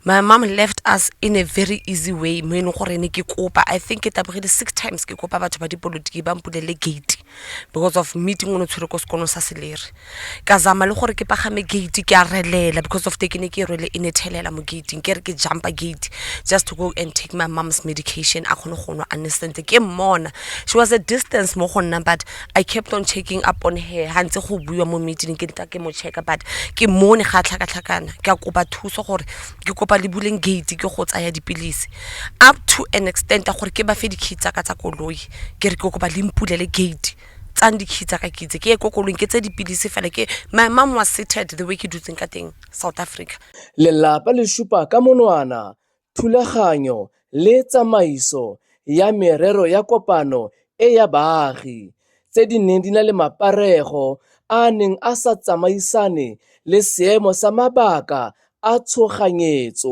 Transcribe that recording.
My mom left us in a very easy way. Mo ene gore ne ke kopa, I think ke tabogile 6 times ke kopa batho ba dipolotiki ba mpulele gate because of meeting o no tshwere ko sekolong sa Seleri. Ka zama le gore ke pagame gate ke a relela because of taking ke rele in ethelela mo gate ke re ke jumpa gate just to go and take my mom's medication. A khone go nwa understand ke mona. She was a distance mo go nna, but I kept on checking up on her. Hantse go buiwa mo meeting ke nta ke mo check, but ke mone ga tlhaka-tlhakana ke a kopa thuso gore ke kopa le buleng gate ke go tsaya dipilisi up to an extent gore ke ba fe dikitsa ka tsa koloi ke re ke kopa le mpulele gate tsang dikitsa ka kitse ke go kolong ke tse dipilisi fela ke my mom was seated the way ke dutseng ka teng South Africa. Lelapa le supa ka monwana thulaganyo le tsamaiso ya merero ya kopano e ya baagi tse di neng di na le maparego a neng a sa tsamaisane le seemo sa mabaka a tshoganyetso.